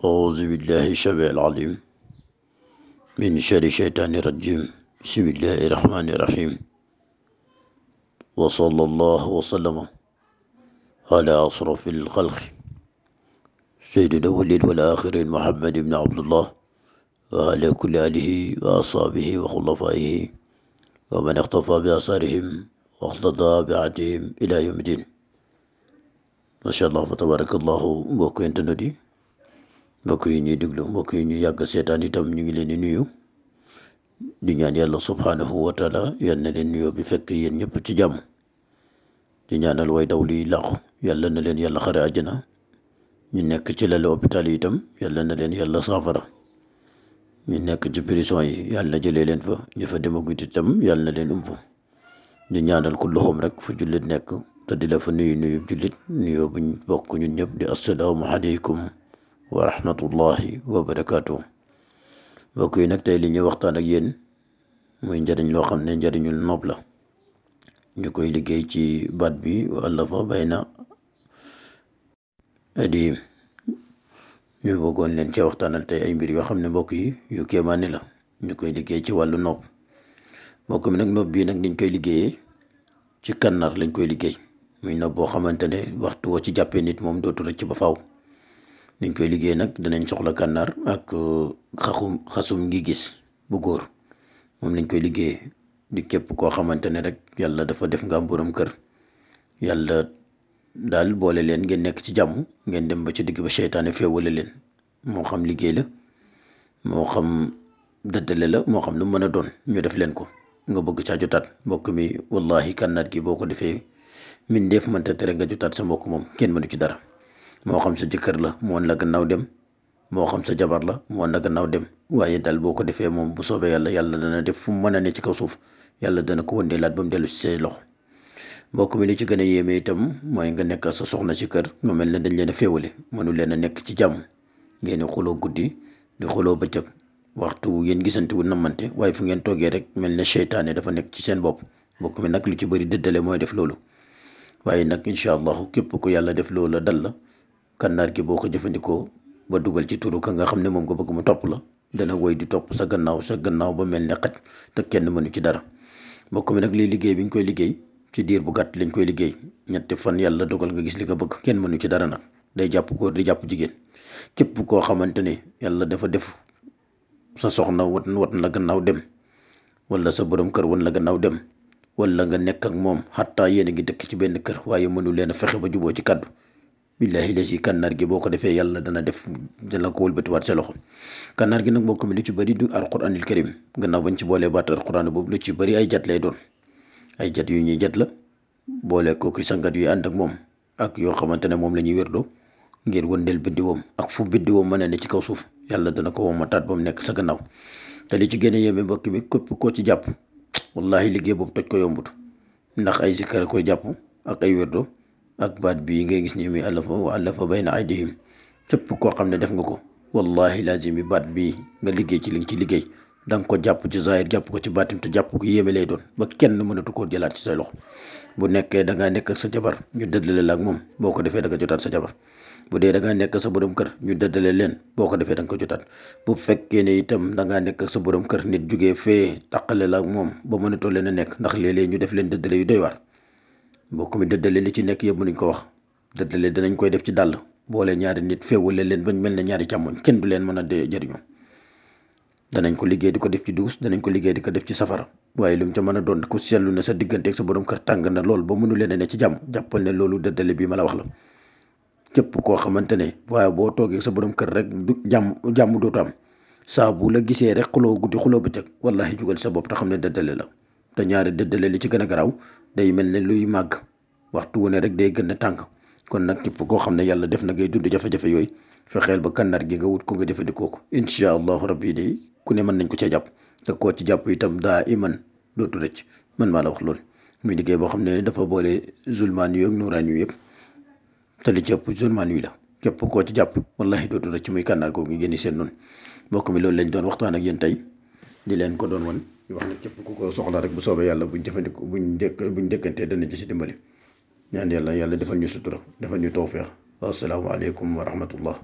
أعوذ بالله السميع العليم من شر الشيطان الرجيم بسم الله الرحمن الرحيم وصلى الله وسلم على أشرف الخلق سيد الأولين والآخرين محمد بن عبد الله وعلى كل آله وأصحابه وخلفائه ومن اقتفى بآثارهم واقتدى بعهدهم إلى يوم الدين ما شاء الله فتبارك الله mbokk internet yi mbokk yi ñuy déglu mbokk yi ñu yàgg seetaan itam ñu ngi leen di nuyu di ñaan yàlla subhaanahu wa taala yal na leen nuyoo bi fekk yéen ñëpp ci jàmm di ñaanal way daw liy làqu yàlla na leen yàlla xare àjjana ñu nekk ci lali hôpital yi itam yàlla na leen yàlla saafara ñu nekk ci prison yi yàlla na jëlee leen fa ñu fa demagut itam yàlla na leen ump di ñaanal ku loxoom rek fu jullit nekk te di la fa nuyu jullit nuyoo buñ bokk ñun ñëpp di assalaamu aleykum wa rahmatullahi wa barakaatu. mbokk yi nag tey li ñuy waxtaan ak yéen muy njëriñ loo xam ne njëriñul noob la ñu koy liggéey ci baat bi wa'alafa bayna aydihim ñu bëggoon leen ci waxtaanal tey ay mbir yoo xam ne mbokk yi yu kéemaane la ñu koy liggéey ci wàllu noob mbokk mi nag noob bii nag niñ koy liggéeyee ci kànnaar lañ koy liggéey muy noob boo xamante ne waxtu woo ci jàppee nit moom dootu rëcc ba faaw. niñ koy liggéey nag dinañ soxla kànnaar ak xasum ngi gis bu góor moom lañ koy liggéeyee di képp koo xamante ne rek yàlla dafa def nga am borom kër yàlla daal boole leen ngeen nekk ci jàmm ngeen dem ba ci digg ba seytaane féewale leen moo xam liggéey la moo xam dëddale la moo xam lu mën a doon ñu def leen ko nga bëgg caa jotaat mbokk mi wallahi kànnaar gi boo ko defee min def mënta tere nga jotaat sa mbokk moom kenn mënu ci dara moo xam sa jëkkër la mu wan la gannaaw dem moo xam sa jabar la mu wan la gannaaw dem waaye daal boo ko defee moom bu soobee yàlla dana def fu mu mën a ne ci kaw suuf yàlla dana ko wëndeelaat ba mu dellu ci say loxo mbokk mi li ci gën a yéeme itam mooy nga nekk sa soxna ci kër nga mel ne dañ leen a féewale mënu leen a nekk ci jàmm ngeen xuloo guddi di xuloo bëccëg waxtu yéen gisante wu namante waaye fu ngeen toogee rek mel ne seytaane dafa nekk ci seen bopp mbokk mi nag lu ci bëri dëddale mooy def loolu waaye nag incha allahu képp ku yàlla def loolu dal la kànnaar gi boo ko jëfandikoo ba dugal ci turu ka nga xam ne moom nga bëgg mu topp la dana woy di topp sa gannaaw ba mel ne xaj te kenn mënu ci dara mbokk mi nag lii liggéey bi ñu koy liggéey ci diir bu gàtt lañ koy liggéey ñetti fan yàlla dogal nga gis li nga bëgg kenn mënu ci dara nag day jàpp góor di jàpp jigéen képp koo xamante ne yàlla dafa def sa soxna wat la gannaaw dem wala sa borom kër wan la gannaaw dem wala nga nekk ak moom xattaa yéen a ngi dëkk ci benn kër waaye mënu leen a fexe ba juboo ci kàddu billahi la si kànnaar gi boo ko defee yàlla dana ko wëlbatiwaat sa loxo kànnaar gi nag mbokk mi lu ci bëri du alquranil karim gannaaw bañ ci boolee baat alquran boobu lu ci bëri ay jat lay doon ay jat yu ñuy jat la boole ko ki sangat yu ànd ak moom ak yoo xamante ne moom la ñuy wérdoo ngir wëndeel biddiwoom ak fu biddiwoom mën a ne ci kaw suuf yàlla dana ko womataat ba mu nekk sa gannaaw te li ci gën a yéeme mbokk mi képp koo ci jàpp wallahi liggéey boobu toj ko yombut ndax ay zikkar koy jàpp ak ay wérdoo ak baat bii ngay gis ni muy wa'alafa bayna aydihim képp koo xam ne def nga ko wallahi lazim bi baat bii nga liggéey ci li nga ci liggéey da nga ko jàpp ci zahir jàpp ko ci baatim te jàpp ko yéeme lay doon ba kenn mënatu koo jëlaat ci say loxo bu nekkee da ngaa nekk sa jabar ñu dëddale la ak moom boo ko defee da nga jotaat sa jabar bu dee da ngaa nekk sa borom kër ñu dëddale leen boo ko defee da nga ko jotaat bu fekkee ne itam da ngaa nekk sa borom kër nit jugee fee taqale la ak moom ba mënatoo leen a nekk ndax léeg-léeg ñu def leen dëddale yu doy waar mbokk mi dëddale li ci nekk yëpp mënuñ ko wax dëddale danañ koy def ci dàll boole ñaari nit féewale leen bañ mel ne ñaari càmmoñ kenn du leen mën a jëriñoo danañ ko liggéey di ko def ci duus danañ ko liggéey di ko def ci safara waaye lu mu ca mën a doon ku seetlu ne sa digganteeg sa borom kër tàng na lool ba mënu leen a ne ci jàmm jàppal ne loolu dëddale bii ma la wax la képp koo xamante ne waaye boo toogee sa borom kër rek du jàmm dootu am saa bu la gisee rek xuloo guddi xuloo bëccëg wallahi jugal sa bopp te xam ne dëddale la te ñaari dëddale li ci gën a garaaw day mel ne luy màgg waxtu wu ne rek day gën a tàng kon nag képp koo xam ne yàlla def na ngay dund jafe-jafe yooyu fexeel ba kànnaar gi nga wut ko nga jëfandikoo ko incha allahu rabbi day ku ne mën nañ ko cee jàpp te koo ci jàpp itam daa iman dootu rëcc man maa la wax loolu muy liggéey boo xam ne dafa boole zulmaan yu ak nuuraan yu yëpp te li ci ëpp zulmaan yu la képp koo ci jàpp wallahi dootu rëcc muy kànnaar googu ngi génni seen noonu mbokk mi loolu lañ doon waxtaan ak yéen tey di leen ko doon wan ñu wax ne képp ku ko soxla rek bu soobee yàlla buñ jëfandikoo buñ dëkkantee dana ci si dimbali ñaan yàlla defal ñu sutura defal ñu tawfeex assalaamu aleykum wa rahmatullah